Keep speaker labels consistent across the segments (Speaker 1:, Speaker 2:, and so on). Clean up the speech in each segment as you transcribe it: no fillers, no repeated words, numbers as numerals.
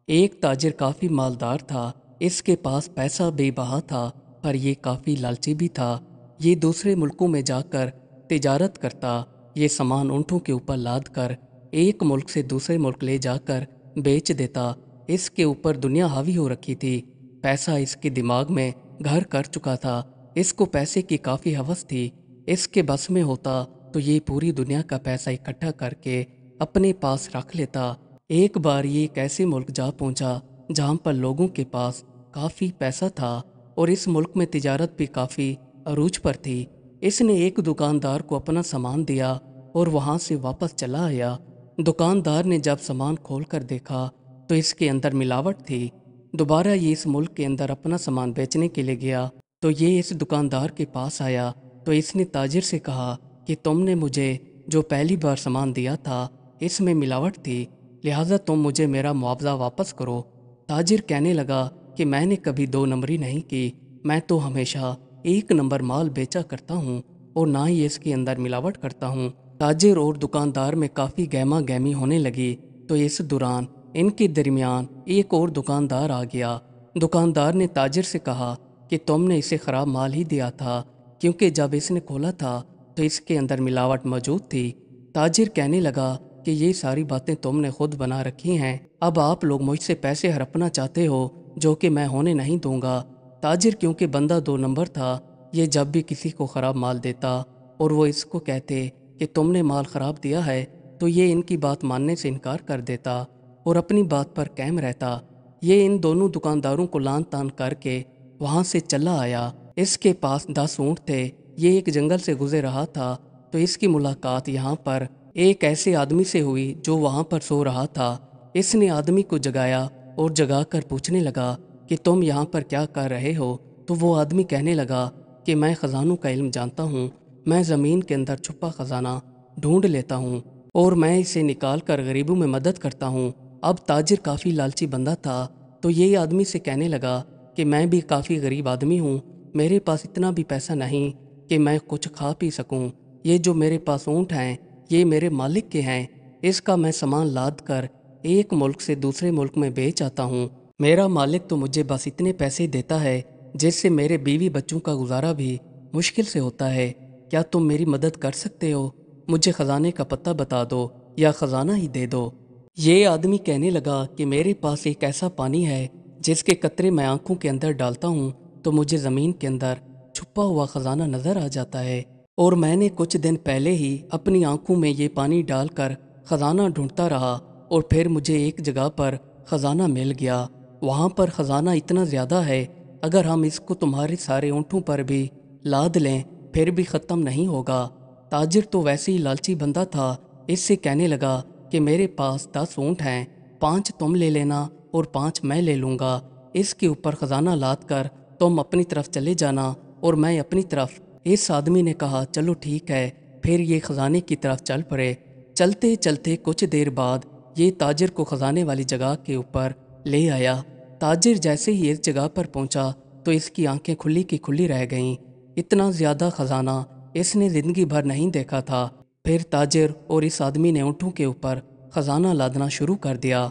Speaker 1: ایک تاجر کافی مالدار تھا۔ اس کے پاس پیسہ بے بہا تھا، پر یہ کافی لالچی بھی تھا۔ یہ دوسرے ملکوں میں جا کر تجارت کرتا۔ یہ سامان اونٹوں کے اوپر لاد کر ایک ملک سے دوسرے ملک لے جا کر بیچ دیتا۔ اس کے اوپر دنیا حاوی ہو رکھی تھی۔ پیسہ اس کے دماغ میں گھر کر چکا تھا۔ اس کو پیسے کی کافی ہوس تھی۔ اس کے بس میں ہوتا تو یہ پوری دنیا کا پیسہ اکٹھا کر کے اپنے پاس رکھ لیتا۔ ایک بار یہ ایک ایسے ملک جا پہنچا جہاں پر لوگوں کے پاس کافی پیسہ تھا اور اس ملک میں تجارت بھی کافی عروج پر تھی۔ اس نے ایک دکاندار کو اپنا سامان دیا اور وہاں سے واپس چلا آیا۔ دکاندار نے جب سامان کھول کر دیکھا تو اس کے اندر ملاوٹ تھی۔ دوبارہ یہ اس ملک کے اندر اپنا سامان بیچنے کے لیے گیا تو یہ اس دکاندار کے پاس آیا تو اس نے تاجر سے کہا کہ تم نے مجھے جو پہلی بار سامان دیا تھا اس میں ملاوٹ تھی، لہٰذا تم مجھے میرا معاوضہ واپس کرو۔ تاجر کہنے لگا کہ میں نے کبھی دو نمبری نہیں کی، میں تو ہمیشہ ایک نمبر مال بیچا کرتا ہوں اور نہ ہی اس کے اندر ملاوٹ کرتا ہوں۔ تاجر اور دکاندار میں کافی گہما گہمی ہونے لگی تو اس دوران ان کے درمیان ایک اور دکاندار آ گیا۔ دکاندار نے تاجر سے کہا کہ تم نے اسے خراب مال ہی دیا تھا، کیونکہ جب اس نے کھولا تھا تو اس کے اندر ملاوٹ موجود تھی۔ تاجر کہنے لگا کہ یہ ساری باتیں تم نے خود بنا رکھی ہیں، اب آپ لوگ مجھ سے پیسے ہڑپنا چاہتے ہو جو کہ میں ہونے نہیں دوں گا۔ تاجر کیونکہ بندہ دو نمبر تھا، یہ جب بھی کسی کو خراب مال دیتا اور وہ اس کو کہتے کہ تم نے مال خراب دیا ہے تو یہ ان کی بات ماننے سے انکار کر دیتا اور اپنی بات پر قائم رہتا۔ یہ ان دونوں دکانداروں کو لان تان کر کے وہاں سے چلا آیا۔ اس کے پاس 10 اونٹ تھے۔ یہ ایک جنگل سے گزر رہا تھا تو اس کی ملاقات یہاں پر ایک ایسے آدمی سے ہوئی جو وہاں پر سو رہا تھا۔ اس نے آدمی کو جگایا اور جگا کر پوچھنے لگا کہ تم یہاں پر کیا کر رہے ہو؟ تو وہ آدمی کہنے لگا کہ میں خزانوں کا علم جانتا ہوں، میں زمین کے اندر چھپا خزانہ ڈھونڈ لیتا ہوں اور میں اسے نکال کر غریبوں میں مدد کرتا ہوں۔ اب تاجر کافی لالچی بندہ تھا تو یہ آدمی سے کہنے لگا کہ میں بھی کافی غریب آدمی ہوں، میرے پاس اتنا بھی پیسہ نہیں کہ میں کچھ کھا پی سکوں۔ یہ جو میرے پاس اونٹ ہیں یہ میرے مالک کے ہیں، اس کا میں سامان لاد کر ایک ملک سے دوسرے ملک میں بیچ آتا ہوں۔ میرا مالک تو مجھے بس اتنے پیسے دیتا ہے جس سے میرے بیوی بچوں کا گزارا بھی مشکل سے ہوتا ہے۔ کیا تم میری مدد کر سکتے ہو؟ مجھے خزانے کا پتہ بتا دو یا خزانہ ہی دے دو۔ یہ آدمی کہنے لگا کہ میرے پاس ایک ایسا پانی ہے جس کے قطرے میں آنکھوں کے اندر ڈالتا ہوں تو مجھے زمین کے اندر چھپا ہوا خزانہ نظر آ جاتا ہے، اور میں نے کچھ دن پہلے ہی اپنی آنکھوں میں یہ پانی ڈال کر خزانہ ڈھونڈتا رہا اور پھر مجھے ایک جگہ پر خزانہ مل گیا۔ وہاں پر خزانہ اتنا زیادہ ہے، اگر ہم اس کو تمہارے سارے اونٹوں پر بھی لاد لیں پھر بھی ختم نہیں ہوگا۔ تاجر تو ویسے ہی لالچی بندہ تھا، اس سے کہنے لگا کہ میرے پاس 10 اونٹ ہیں، 5 تم لے لینا اور 5 میں لے لوں گا۔ اس کے اوپر خزانہ لاد کر تم اپنی طرف چلے جانا اور میں اپنی طرف۔ اس آدمی نے کہا چلو ٹھیک ہے، پھر یہ خزانے کی طرف چل پڑے۔ چلتے چلتے کچھ دیر بعد یہ تاجر کو خزانے والی جگہ کے اوپر لے آیا۔ تاجر جیسے ہی اس جگہ پر پہنچا تو اس کی آنکھیں کھلی کی کھلی رہ گئیں۔ اتنا زیادہ خزانہ اس نے زندگی بھر نہیں دیکھا تھا۔ پھر تاجر اور اس آدمی نے اونٹوں کے اوپر خزانہ لادنا شروع کر دیا۔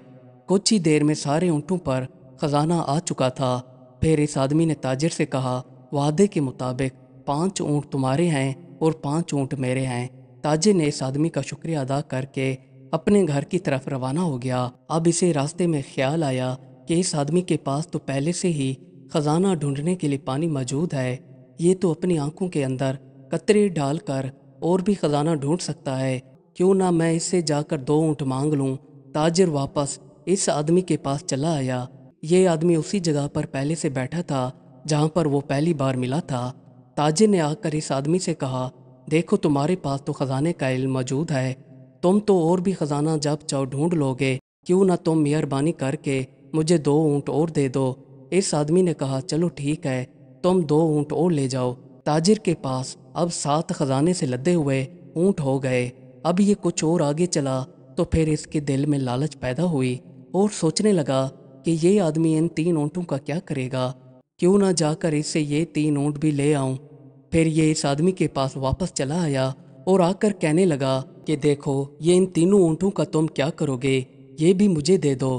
Speaker 1: کچھ ہی دیر میں سارے اونٹوں پر خزانہ آ چکا تھا۔ پھر اس آدمی نے تاجر سے کہا وعدے کے مطابق 5 اونٹ تمہارے ہیں اور 5 اونٹ میرے ہیں۔ تاجر نے اس آدمی کا شکریہ ادا کر کے اپنے گھر کی طرف روانہ ہو گیا۔ اب اسے راستے میں خیال آیا کہ اس آدمی کے پاس تو پہلے سے ہی خزانہ ڈھونڈنے کے لیے پانی موجود ہے، یہ تو اپنی آنکھوں کے اندر قطرے ڈال کر اور بھی خزانہ ڈھونڈ سکتا ہے، کیوں نہ میں اس سے جا کر 2 اونٹ مانگ لوں۔ تاجر واپس اس آدمی کے پاس چلا آیا۔ یہ آدمی اسی جگہ پر پہلے سے بیٹھا تھا جہاں پر وہ پہلی بار ملا تھا۔ تاجر نے آ کر اس آدمی سے کہا دیکھو تمہارے پاس تو خزانے کا علم موجود ہے، تم تو اور بھی خزانہ جب چاہو ڈھونڈ لو گے، کیوں نہ تم مہربانی کر کے مجھے 2 اونٹ اور دے دو۔ اس آدمی نے کہا چلو ٹھیک ہے، تم 2 اونٹ اور لے جاؤ۔ تاجر کے پاس اب 7 خزانے سے لدے ہوئے اونٹ ہو گئے۔ اب یہ کچھ اور آگے چلا تو پھر اس کے دل میں لالچ پیدا ہوئی اور سوچنے لگا کہ یہ آدمی ان 3 اونٹوں کا کیا کرے گا، کیوں نہ جا کر اس سے یہ 3 اونٹ بھی لے آؤں۔ پھر یہ اس آدمی کے پاس واپس چلا آیا اور آ کر کہنے لگا کہ دیکھو یہ ان تینوں اونٹوں کا تم کیا کرو گے، یہ بھی مجھے دے دو،